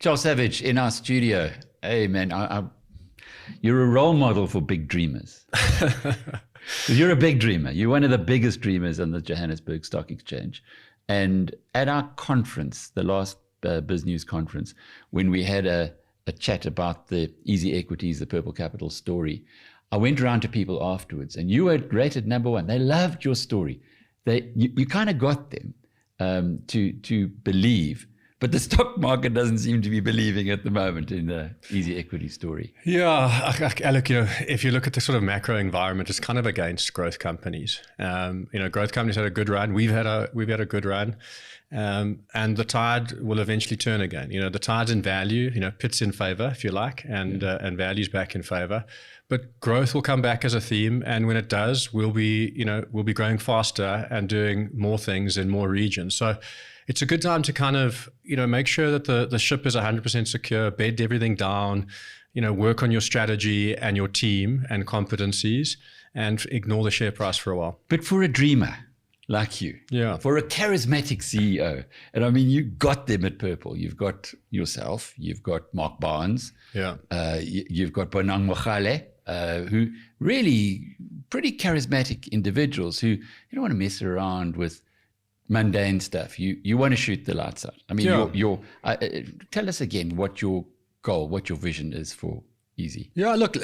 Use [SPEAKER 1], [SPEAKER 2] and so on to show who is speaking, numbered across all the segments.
[SPEAKER 1] Charles Savage in our studio. Hey, man, you're a role model for big dreamers. You're a big dreamer. You're one of the biggest dreamers on the Johannesburg Stock Exchange. And at our conference, the last BizNews conference, when we had a chat about the Easy Equities, the Purple Capital story, I went around to people afterwards, and you were rated number one. They loved your story. You kind of got them to believe. But the stock market doesn't seem to be believing at the moment in the Easy Equity story.
[SPEAKER 2] Yeah, Alec, if you look at the sort of macro environment, it's kind of against growth companies. Growth companies had a good run. We've had a good run. And the tide will eventually turn again. The tide's in value, pit's in favor, if you like, and value's back in favor. But growth will come back as a theme, and when it does, we'll be growing faster and doing more things in more regions. So it's a good time to kind of, make sure that the ship is 100% secure, bed everything down, work on your strategy and your team and competencies, and ignore the share price for a while.
[SPEAKER 1] But for a dreamer like you, for a charismatic CEO, and I mean, you got them at Purple. You've got yourself, you've got Mark Barnes, you've got Bonang Mogale, who really pretty charismatic individuals who you don't want to mess around with mundane stuff. You want to shoot the lights out. I mean, tell us again what your goal, what your vision is for Easy.
[SPEAKER 2] Yeah, look,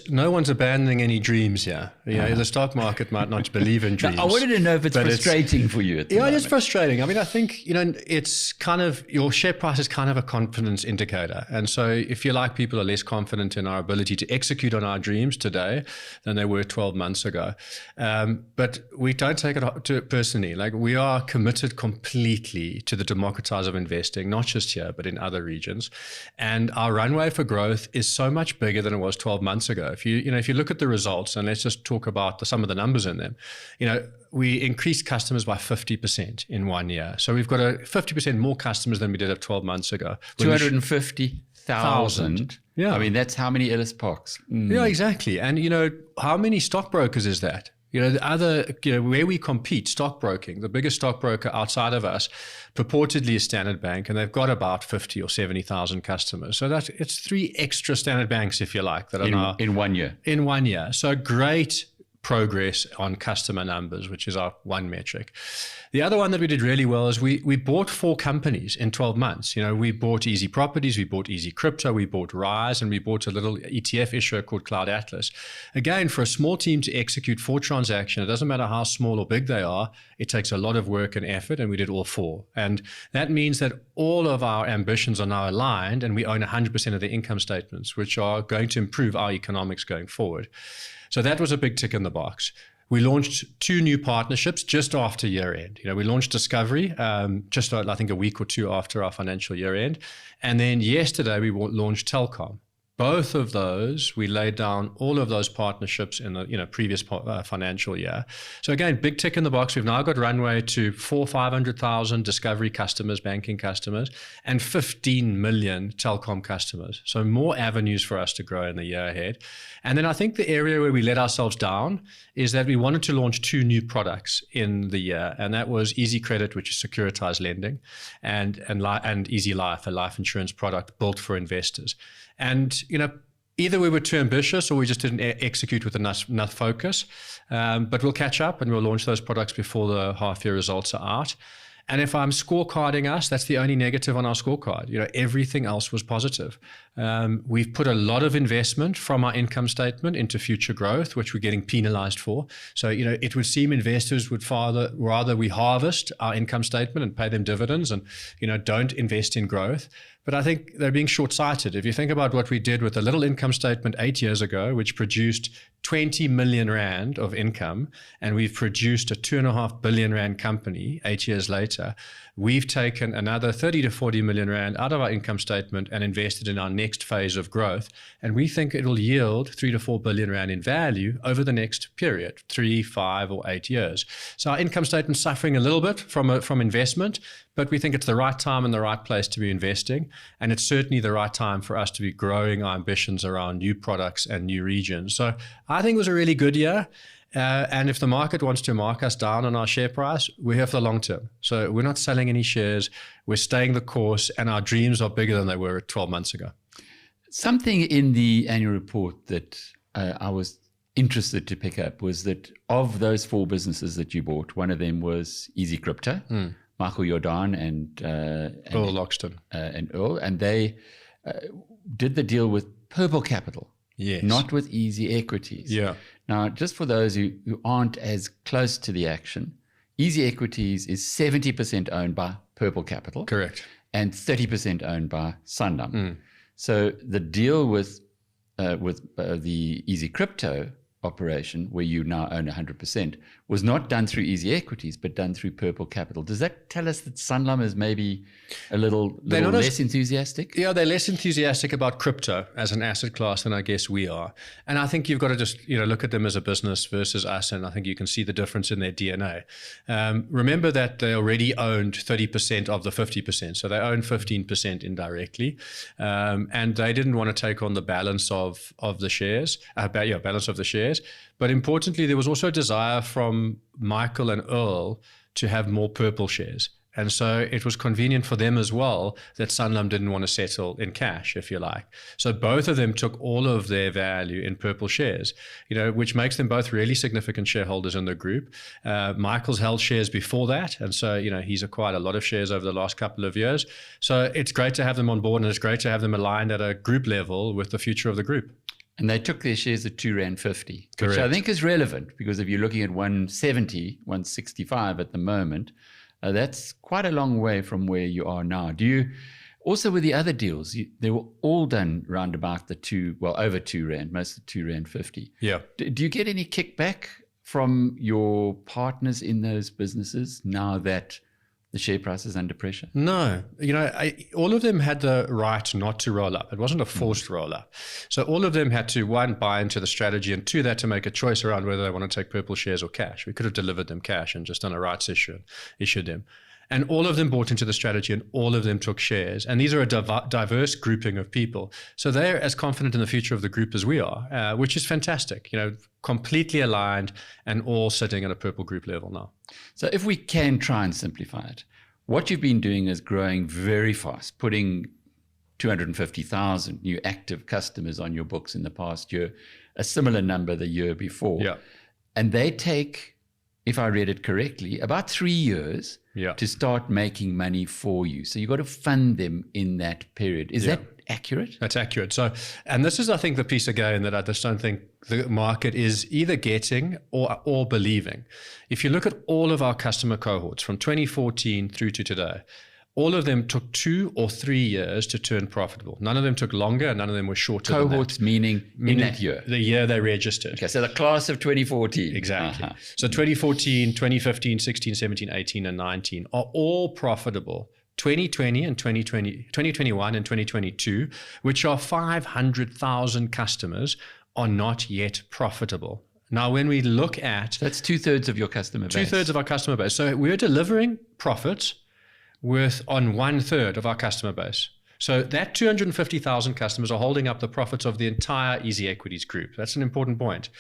[SPEAKER 2] no one's abandoning any dreams here. The stock market might not believe in dreams.
[SPEAKER 1] I wanted to know if it's frustrating for you at the moment.
[SPEAKER 2] It is frustrating. I mean, I think, it's kind of, your share price is kind of a confidence indicator. And so if you like, people are less confident in our ability to execute on our dreams today than they were 12 months ago. But we don't take it personally. Like, we are committed completely to the democratization of investing, not just here, but in other regions. And our runway for growth is so much bigger than it was 12 months ago. If you look at the results, and let's just talk about some of the numbers in them, we increased customers by 50% in 1 year. So we've got 50% more customers than we did 12 months ago.
[SPEAKER 1] 250,000. Yeah. I mean, that's how many Ellis Parks.
[SPEAKER 2] Yeah, exactly. And how many stockbrokers is that? Where we compete, stockbroking, the biggest stockbroker outside of us purportedly is Standard Bank, and they've got about 50 or 70,000 customers. So it's 3 extra Standard Banks, if you like, that are now
[SPEAKER 1] in 1 year.
[SPEAKER 2] In 1 year. So great progress on customer numbers, which is our one metric. The other one that we did really well is we bought 4 companies in 12 months. We bought Easy Properties, we bought Easy Crypto, we bought Rise, and we bought a little ETF issuer called Cloud Atlas. Again, for a small team to execute 4 transactions, it doesn't matter how small or big they are, it takes a lot of work and effort, and we did all 4. And that means that all of our ambitions are now aligned, and we own 100% of the income statements, which are going to improve our economics going forward. So that was a big tick in the box. We launched 2 new partnerships just after year end. We launched Discovery just I think a week or 2 after our financial year end. And then yesterday we launched Telkom. Both of those, we laid down all of those partnerships in the previous financial year. So again, big tick in the box. We've now got runway to 500,000 Discovery customers, banking customers, and 15 million Telkom customers. So more avenues for us to grow in the year ahead. And then I think the area where we let ourselves down is that we wanted to launch 2 new products in the year, and that was Easy Credit, which is securitized lending, and Easy Life, a life insurance product built for investors. And, either we were too ambitious or we just didn't execute with enough focus. But we'll catch up and we'll launch those products before the half-year results are out. And if I'm scorecarding us, that's the only negative on our scorecard. Everything else was positive. We've put a lot of investment from our income statement into future growth, which we're getting penalized for. So, it would seem investors would rather we harvest our income statement and pay them dividends and, don't invest in growth. But I think they're being short-sighted. If you think about what we did with a little income statement 8 years ago, which produced 20 million rand of income, and we've produced a 2.5 billion rand company 8 years later, we've taken another 30 to 40 million rand out of our income statement and invested in our next phase of growth. And we think it'll yield 3 to 4 billion rand in value over the next period, 3, 5, or 8 years. So our income statement's suffering a little bit from investment, but we think it's the right time and the right place to be investing. And it's certainly the right time for us to be growing our ambitions around new products and new regions. So I think it was a really good year. And if the market wants to mark us down on our share price, we're here for the long term. So we're not selling any shares. We're staying the course, and our dreams are bigger than they were 12 months ago.
[SPEAKER 1] Something in the annual report that I was interested to pick up was that of those 4 businesses that you bought, one of them was Easy Crypto, Michael Jordan and
[SPEAKER 2] Earl Loxton.
[SPEAKER 1] And Earl, and they did the deal with Purple Capital,
[SPEAKER 2] yes,
[SPEAKER 1] not with Easy Equities.
[SPEAKER 2] Yeah.
[SPEAKER 1] Now, just for those who aren't as close to the action, Easy Equities is 70% owned by Purple Capital.
[SPEAKER 2] Correct.
[SPEAKER 1] And 30% owned by Sanlam. So the deal with the Easy Crypto operation, where you now own 100%, was not done through Easy Equities, but done through Purple Capital. Does that tell us that Sanlam is maybe a little less enthusiastic?
[SPEAKER 2] Yeah, they're less enthusiastic about crypto as an asset class than I guess we are. And I think you've got to just look at them as a business versus us, and I think you can see the difference in their DNA. Remember that they already owned 30% of the 50%, so they own 15% indirectly, and they didn't want to take on the balance of the shares, balance of the shares. But importantly, there was also a desire from Michael and Earl to have more Purple shares. And so it was convenient for them as well that Sanlam didn't want to settle in cash, if you like. So both of them took all of their value in Purple shares, which makes them both really significant shareholders in the group. Michael's held shares before that. And so, he's acquired a lot of shares over the last couple of years. So it's great to have them on board, and it's great to have them aligned at a group level with the future of the group.
[SPEAKER 1] And they took their shares at R2.50,
[SPEAKER 2] Correct.
[SPEAKER 1] which I think is relevant, because if you're looking at 170, 165 at the moment, that's quite a long way from where you are now. Do you also, with the other deals, they were all done round about over R2, most of R2.50.
[SPEAKER 2] Yeah.
[SPEAKER 1] Do you get any kickback from your partners in those businesses now that the share price is under pressure?
[SPEAKER 2] No. All of them had the right not to roll up. It wasn't a forced roll up. So all of them had to, 1, buy into the strategy, and 2, they had to make a choice around whether they want to take Purple shares or cash. We could have delivered them cash and just done a rights issue and issued them. And all of them bought into the strategy, and all of them took shares. And these are a diverse grouping of people. So they're as confident in the future of the group as we are, which is fantastic. Completely aligned and all sitting at a Purple group level now.
[SPEAKER 1] So if we can try and simplify it, what you've been doing is growing very fast, putting 250,000 new active customers on your books in the past year, a similar number the year before.
[SPEAKER 2] Yeah.
[SPEAKER 1] And they take, if I read it correctly, about 3 years to start making money for you. So you've got to fund them in that period. Is that accurate?
[SPEAKER 2] That's accurate. So, and this is, I think, the piece again that I just don't think the market is either getting or believing. If you look at all of our customer cohorts from 2014 through to today, all of them took 2 or 3 years to turn profitable. None of them took longer, and none of them were shorter
[SPEAKER 1] Cohorts
[SPEAKER 2] than that.
[SPEAKER 1] meaning in that year?
[SPEAKER 2] The year they registered.
[SPEAKER 1] Okay, so the class of 2014.
[SPEAKER 2] Exactly. So 2014, 2015, 16, 17, 18, and 19 are all profitable. 2020 and 2021 and 2022, which are 500,000 customers, are not yet profitable. Now, when we look at...
[SPEAKER 1] That's 2/3 of your customer base.
[SPEAKER 2] 2/3 of our customer base. So we're delivering profits on 1/3 of our customer base. So that 250,000 customers are holding up the profits of the entire Easy Equities group. That's an important point.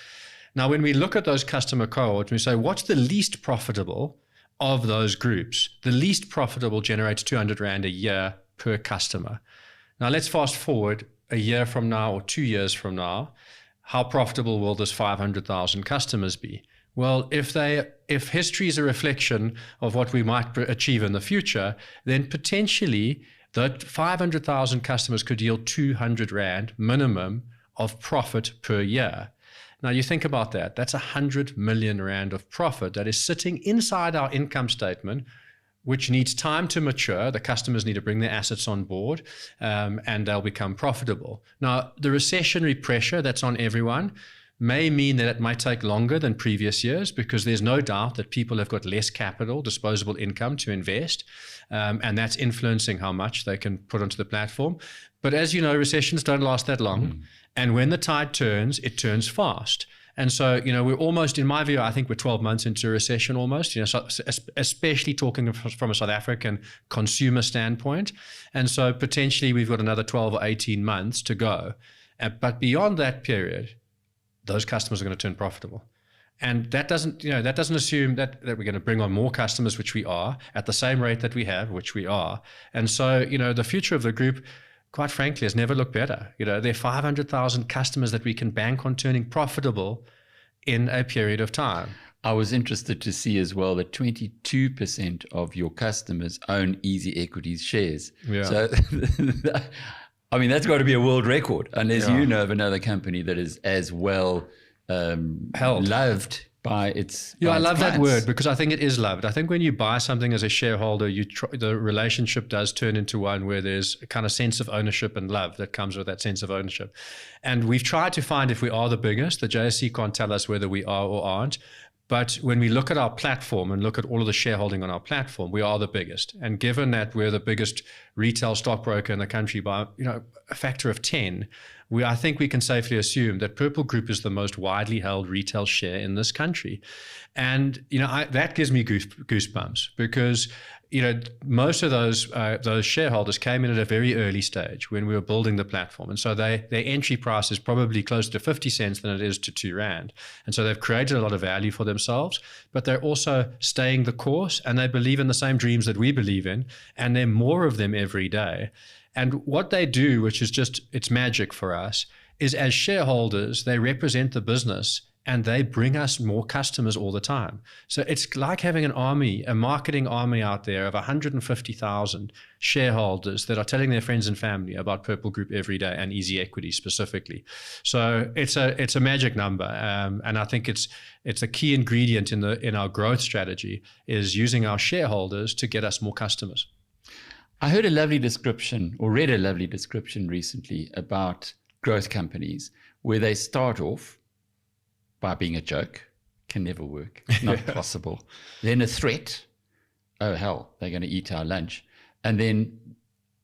[SPEAKER 2] Now, when we look at those customer cohorts, we say, what's the least profitable of those groups? The least profitable generates R200 a year per customer. Now, let's fast forward a year from now or 2 years from now. How profitable will this 500,000 customers be? Well, if history is a reflection of what we might achieve in the future, then potentially that 500,000 customers could yield R200 minimum of profit per year. Now, you think about that. That's 100 million rand of profit that is sitting inside our income statement, which needs time to mature. The customers need to bring their assets on board, and they'll become profitable. Now, the recessionary pressure that's on everyone may mean that it might take longer than previous years, because there's no doubt that people have got less capital, disposable income to invest, and that's influencing how much they can put onto the platform. But as you know, recessions don't last that long. And when the tide turns, it turns fast. And so, we're almost, in my view, I think we're 12 months into a recession almost, so especially talking from a South African consumer standpoint. And so potentially we've got another 12 or 18 months to go. But beyond that period, those customers are going to turn profitable. And that doesn't assume that we're going to bring on more customers, which we are, at the same rate that we have, which we are. And so, the future of the group, quite frankly, has never looked better. There are 500,000 customers that we can bank on turning profitable in a period of time.
[SPEAKER 1] I was interested to see as well that 22% of your customers own Easy Equities shares.
[SPEAKER 2] Yeah.
[SPEAKER 1] So, I mean, that's got to be a world record, unless you know of another company that is as well loved by its
[SPEAKER 2] I love
[SPEAKER 1] clients.
[SPEAKER 2] that word, because I think it is loved. I think when you buy something as a shareholder, the relationship does turn into one where there's a kind of sense of ownership and love that comes with that sense of ownership. And we've tried to find if we are the biggest. The JSE can't tell us whether we are or aren't. But when we look at our platform and look at all of the shareholding on our platform, we are the biggest. And given that we're the biggest retail stockbroker in the country by a factor of 10, I think we can safely assume that Purple Group is the most widely held retail share in this country. And that gives me goosebumps, because most of those shareholders came in at a very early stage when we were building the platform. And so their entry price is probably closer to 50 cents than it is to 2 Rand. And so they've created a lot of value for themselves, but they're also staying the course, and they believe in the same dreams that we believe in, and there are more of them every day. And what they do, which is it's magic for us, is as shareholders, they represent the business and they bring us more customers all the time. So it's like having a marketing army out there of 150,000 shareholders that are telling their friends and family about Purple Group every day, and Easy Equity specifically. So it's a magic number, and I think it's a key ingredient in our growth strategy, is using our shareholders to get us more customers.
[SPEAKER 1] I heard a lovely description, or read a lovely description recently about growth companies where they start off by being a joke. Can never work, not possible. Then a threat, oh hell, they're going to eat our lunch. And then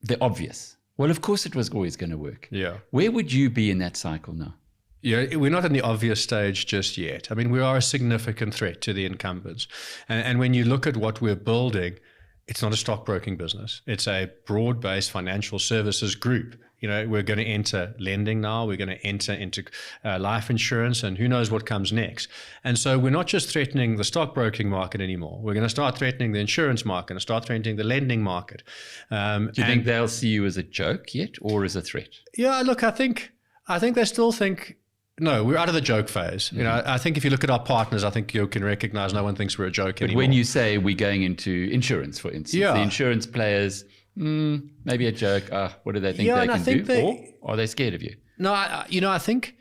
[SPEAKER 1] the obvious, well, of course it was always going to work.
[SPEAKER 2] Yeah.
[SPEAKER 1] Where would you be in that cycle now?
[SPEAKER 2] Yeah, we're not in the obvious stage just yet. I mean, we are a significant threat to the incumbents. And when you look at what we're building, it's not a stockbroking business. It's a broad-based financial services group. We're going to enter lending now. We're going to enter into life insurance, and who knows what comes next. And so we're not just threatening the stockbroking market anymore. We're going to start threatening the insurance market and start threatening the lending market.
[SPEAKER 1] Do you think they'll see you as a joke yet, or as a threat?
[SPEAKER 2] Yeah, look, I think they still think, no, we're out of the joke phase. I think if you look at our partners, I think you can recognize no one thinks we're a joke anymore.
[SPEAKER 1] But when you say we're going into insurance, for instance, the insurance players, maybe a joke. What do they think they can do? Or are they scared of you?
[SPEAKER 2] No, I think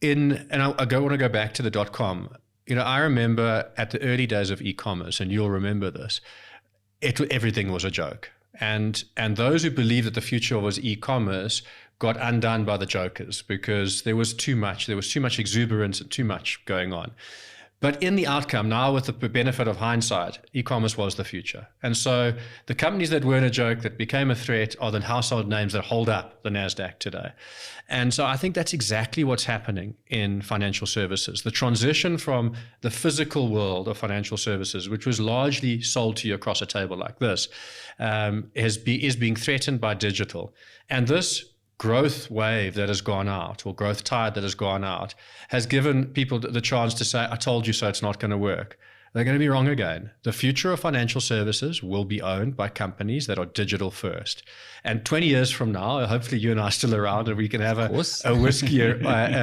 [SPEAKER 2] I want to go back to the .com. I remember at the early days of e-commerce, and you'll remember this, everything was a joke. And those who believed that the future was e-commerce got undone by the jokers, because there was too much exuberance and too much going on. But in the outcome, now with the benefit of hindsight, e-commerce was the future. And so the companies that weren't a joke, that became a threat, are the household names that hold up the NASDAQ today. And so I think that's exactly what's happening in financial services. The transition from the physical world of financial services, which was largely sold to you across a table like this, is being threatened by digital. And this growth wave that has gone out, or growth tide that has gone out, has given people the chance to say, I told you so, it's not going to work. They're going to be wrong again. The future of financial services will be owned by companies that are digital first. And 20 years from now, hopefully you and I are still around, and we can have a whiskey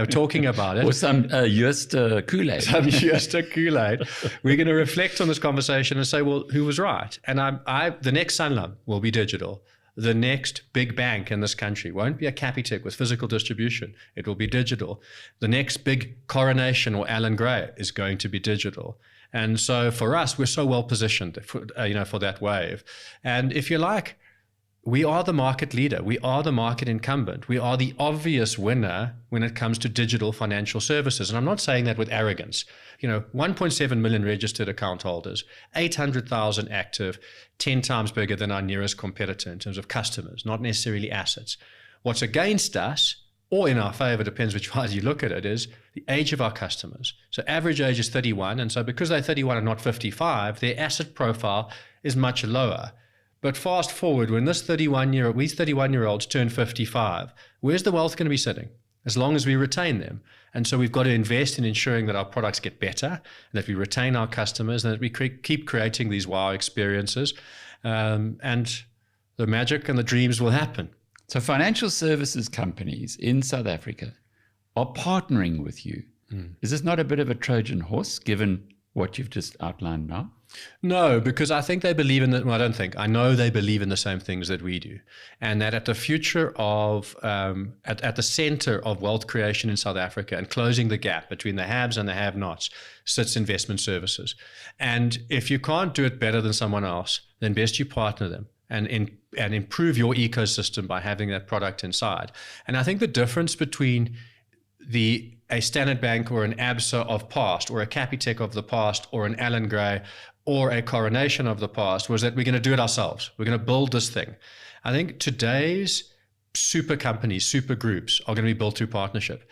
[SPEAKER 2] talking about it.
[SPEAKER 1] Or some Joost Kool-Aid.
[SPEAKER 2] Some Joost Kool-Aid. We're going to reflect on this conversation and say, well, who was right? And the next Sanlam will be digital. The next big bank in this country won't be a Capitec with physical distribution. It will be digital. The next big Coronation or Allan Gray is going to be digital. And so for us, we're so well positioned for that wave. And if you like, we are the market leader. We are the market incumbent. We are the obvious winner when it comes to digital financial services. And I'm not saying that with arrogance. 1.7 million registered account holders, 800,000 active, 10 times bigger than our nearest competitor in terms of customers, not necessarily assets. What's against us, or in our favor, depends which way you look at it, is the age of our customers. So average age is 31. And so because they're 31 and not 55, their asset profile is much lower. But fast forward, when these 31-year-olds turn 55, where's the wealth going to be sitting? as long as we retain them. And so we've got to invest in ensuring that our products get better, and that we retain our customers, and that we keep creating these wow experiences. And the magic and the dreams will happen.
[SPEAKER 1] So financial services companies in South Africa are partnering with you. Is this not a bit of a Trojan horse, given what you've just outlined now?
[SPEAKER 2] No, because I think they believe in I know they believe in the same things that we do. And that at the future of, at the center of wealth creation in South Africa and closing the gap between the haves and the have-nots sits investment services. And if you can't do it better than someone else, then best you partner them and improve your ecosystem by having that product inside. And I think the difference between a Standard Bank or an ABSA of past, or a Capitec of the past, or an Allan Gray, or a Coronation of the past, was that we're going to do it ourselves. We're going to build this thing. I think today's super companies, super groups are going to be built through partnership.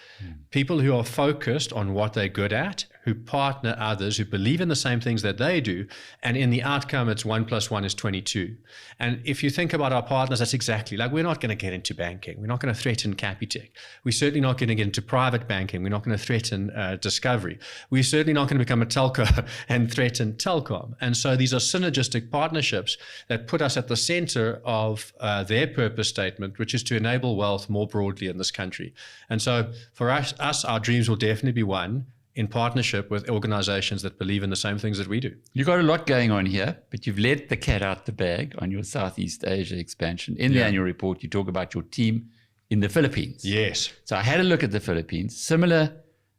[SPEAKER 2] People who are focused on what they're good at, who partner others, who believe in the same things that they do, and in the outcome, it's 1 + 1 is 22. And if you think about our partners, that's exactly, like, we're not going to get into banking. We're not going to threaten Capitec. We're certainly not going to get into private banking. We're not going to threaten Discovery. We're certainly not going to become a telco and threaten Telkom. And so these are synergistic partnerships that put us at the center of their purpose statement, which is to enable wealth more broadly in this country. And so for us, our dreams will definitely be won in partnership with organizations that believe in the same things that we do.
[SPEAKER 1] You've got a lot going on here, but you've let the cat out the bag on your Southeast Asia expansion. In the annual report, you talk about your team in the Philippines.
[SPEAKER 2] Yes.
[SPEAKER 1] So I had a look at the Philippines, similar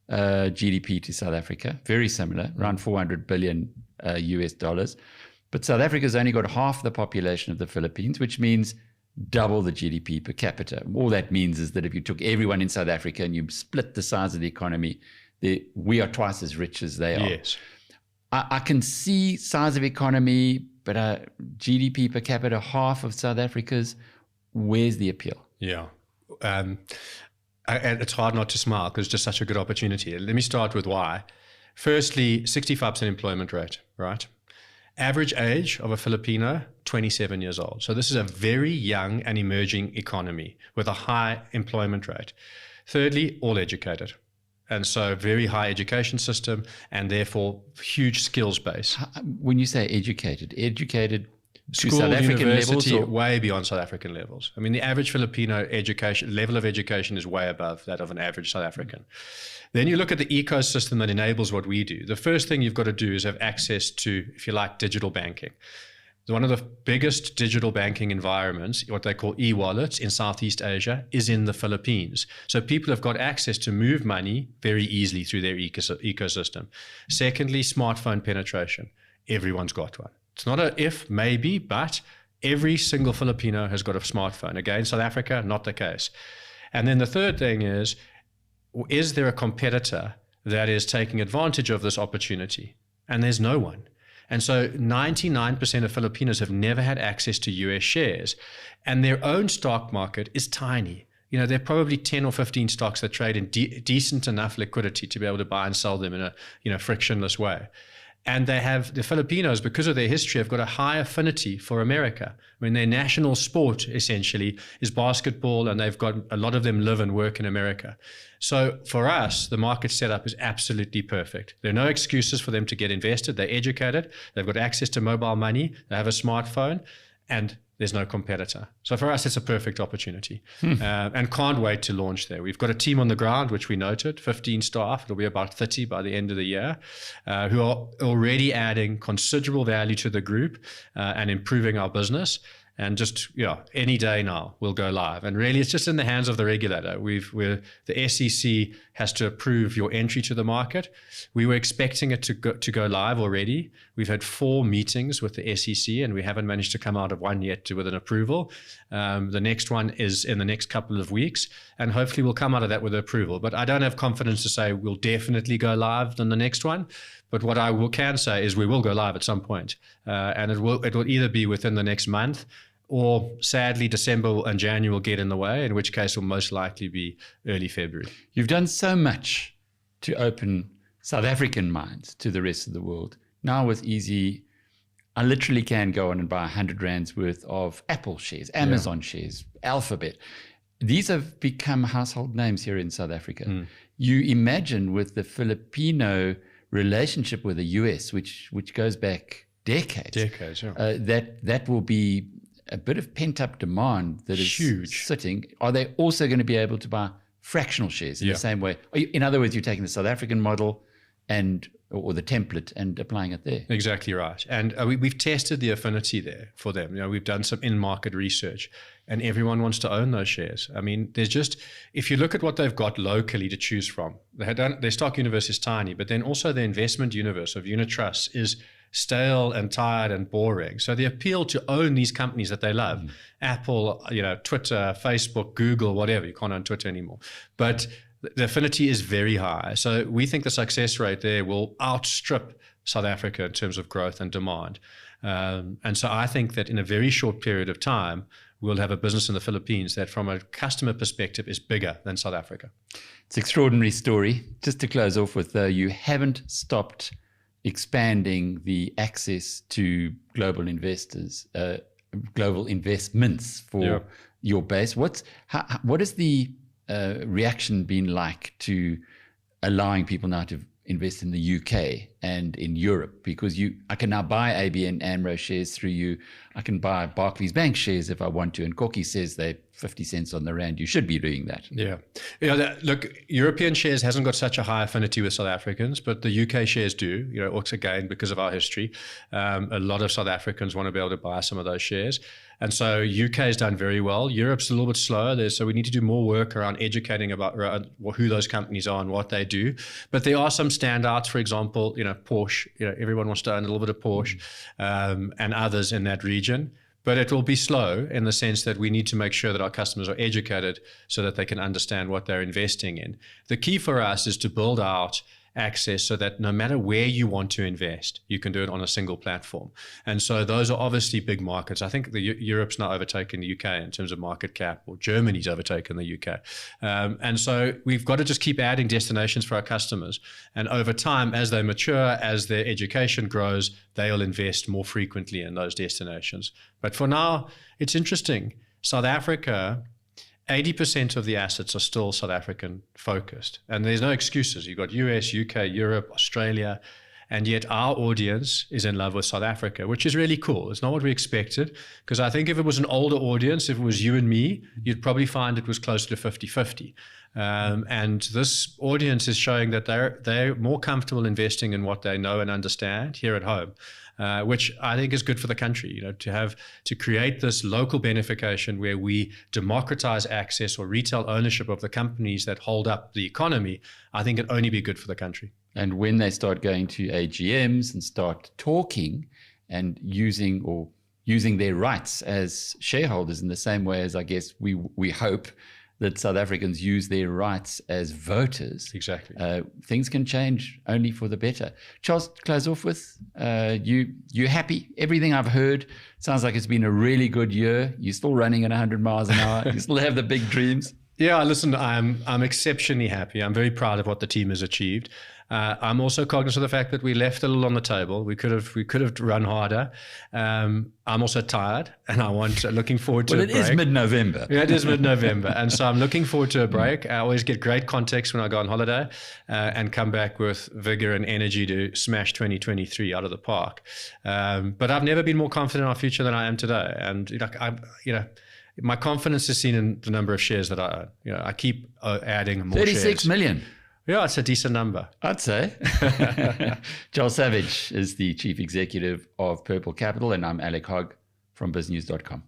[SPEAKER 1] GDP to South Africa, very similar, around 400 billion US dollars. But South Africa's only got half the population of the Philippines, which means double the GDP per capita. All that means is that if you took everyone in South Africa and you split the size of the economy, we are twice as rich as they are.
[SPEAKER 2] Yes.
[SPEAKER 1] I can see size of economy, but GDP per capita, half of South Africa's. Where's the appeal?
[SPEAKER 2] Yeah. And it's hard not to smile because it's just such a good opportunity. Let me start with why. Firstly, 65% employment rate, right? Average age of a Filipino, 27 years old. So this is a very young and emerging economy with a high employment rate. Thirdly, all educated. And so very high education system and therefore huge skills base.
[SPEAKER 1] When you say educated to
[SPEAKER 2] School,
[SPEAKER 1] South African
[SPEAKER 2] university,
[SPEAKER 1] levels?
[SPEAKER 2] way beyond South African levels. I mean, the average Filipino level of education is way above that of an average South African. Then you look at the ecosystem that enables what we do. The first thing you've got to do is have access to, if you like, digital banking. One of the biggest digital banking environments, what they call e-wallets in Southeast Asia, is in the Philippines. So people have got access to move money very easily through their ecosystem. Secondly, smartphone penetration. Everyone's got one. It's not a if, maybe, but every single Filipino has got a smartphone. Again, South Africa, not the case. And then the third thing is there a competitor that is taking advantage of this opportunity? And there's no one. And so 99% of Filipinos have never had access to US shares, and their own stock market is tiny. You know, there are probably 10 or 15 stocks that trade in decent enough liquidity to be able to buy and sell them in a frictionless way. And the Filipinos, because of their history, have got a high affinity for America. I mean, their national sport essentially is basketball, and they've got a lot of them live and work in America. So for us, the market setup is absolutely perfect. There are no excuses for them to get invested. They're educated. They've got access to mobile money. They have a smartphone, and there's no competitor. So for us, it's a perfect opportunity and can't wait to launch there. We've got a team on the ground, which we noted, 15 staff. It'll be about 30 by the end of the year, who are already adding considerable value to the group and improving our business. And just, any day now we'll go live. And really, it's just in the hands of the regulator. The SEC has to approve your entry to the market. We were expecting it to go live already. We've had 4 meetings with the SEC, and we haven't managed to come out of one yet with an approval. The next one is in the next couple of weeks, and hopefully we'll come out of that with approval. But I don't have confidence to say we'll definitely go live on the next one. But what I can say is we will go live at some point, and it will either be within the next month, or sadly, December and January will get in the way, in which case will most likely be early February.
[SPEAKER 1] You've done so much to open South African minds to the rest of the world. Now with Easy, I literally can go on and buy 100 rands worth of Apple shares, Amazon shares, Alphabet. these have become household names here in South Africa. You imagine with the Filipino relationship with the US, which goes back decades, that will be a bit of pent-up demand that is
[SPEAKER 2] huge
[SPEAKER 1] sitting. Are they also going to be able to buy fractional shares in the same way? In other words, you're taking the South African model or the template and applying it there.
[SPEAKER 2] Exactly right. And we've tested the affinity there for them. We've done some in-market research, and everyone wants to own those shares. I mean, if you look at what they've got locally to choose from, their stock universe is tiny, but then also the investment universe of unit trusts is stale and tired and boring. So the appeal to own these companies that they love, Apple, Twitter, Facebook, Google, whatever. You can't own Twitter anymore. But the affinity is very high. So we think the success rate there will outstrip South Africa in terms of growth and demand. And so I think that in a very short period of time, we'll have a business in the Philippines that from a customer perspective is bigger than South Africa.
[SPEAKER 1] It's an extraordinary story. Just to close off with, though, you haven't stopped expanding the access to global investors, global investments for your base. What has the reaction been like to allowing people now to invest in the UK and in Europe? Because I can now buy ABN AMRO shares through you. I can buy Barclays Bank shares if I want to. And Corky says they're 50 cents on the rand. You should be doing that.
[SPEAKER 2] Look, European shares hasn't got such a high affinity with South Africans, but the UK shares do. Also again because of our history, a lot of South Africans want to be able to buy some of those shares. And so UK has done very well. Europe's a little bit slower. So we need to do more work around educating about who those companies are and what they do. But there are some standouts. For example, Porsche. Everyone wants to own a little bit of Porsche, and others in that region. But it will be slow in the sense that we need to make sure that our customers are educated so that they can understand what they're investing in. The key for us is to build out access so that no matter where you want to invest, you can do it on a single platform. And so those are obviously big markets. I think Europe's now overtaken the UK in terms of market cap, or Germany's overtaken the UK. And so we've got to just keep adding destinations for our customers. And over time, as they mature, as their education grows, they'll invest more frequently in those destinations. But for now, it's interesting. South Africa, 80% of the assets are still South African focused. And there's no excuses. You've got US, UK, Europe, Australia, and yet our audience is in love with South Africa, which is really cool. It's not what we expected, because I think if it was an older audience, if it was you and me, you'd probably find it was closer to 50-50. And this audience is showing that they're more comfortable investing in what they know and understand here at home. Which I think is good for the country, to create this local benefication where we democratize access or retail ownership of the companies that hold up the economy. I think it'd only be good for the country.
[SPEAKER 1] And when they start going to AGMs and start talking and using their rights as shareholders in the same way as I guess we hope that South Africans use their rights as voters.
[SPEAKER 2] Exactly.
[SPEAKER 1] Things can change only for the better. Charles, to close off with, you happy? Everything I've heard sounds like it's been a really good year. You're still running at 100 miles an hour. You still have the big dreams.
[SPEAKER 2] Yeah, listen, I'm exceptionally happy. I'm very proud of what the team has achieved. I'm also cognizant of the fact that we left a little on the table. We could have run harder. I'm also tired, and looking forward to a break.
[SPEAKER 1] Well, it is mid-November.
[SPEAKER 2] Yeah, it is mid-November, and so I'm looking forward to a break. I always get great context when I go on holiday, and come back with vigor and energy to smash 2023 out of the park. But I've never been more confident in our future than I am today, and my confidence is seen in the number of shares that I own. I keep adding more
[SPEAKER 1] 36 million.
[SPEAKER 2] Yeah, it's a decent number,
[SPEAKER 1] I'd say. Joel Savage is the Chief Executive of Purple Capital, and I'm Alec Hogg from BizNews.com.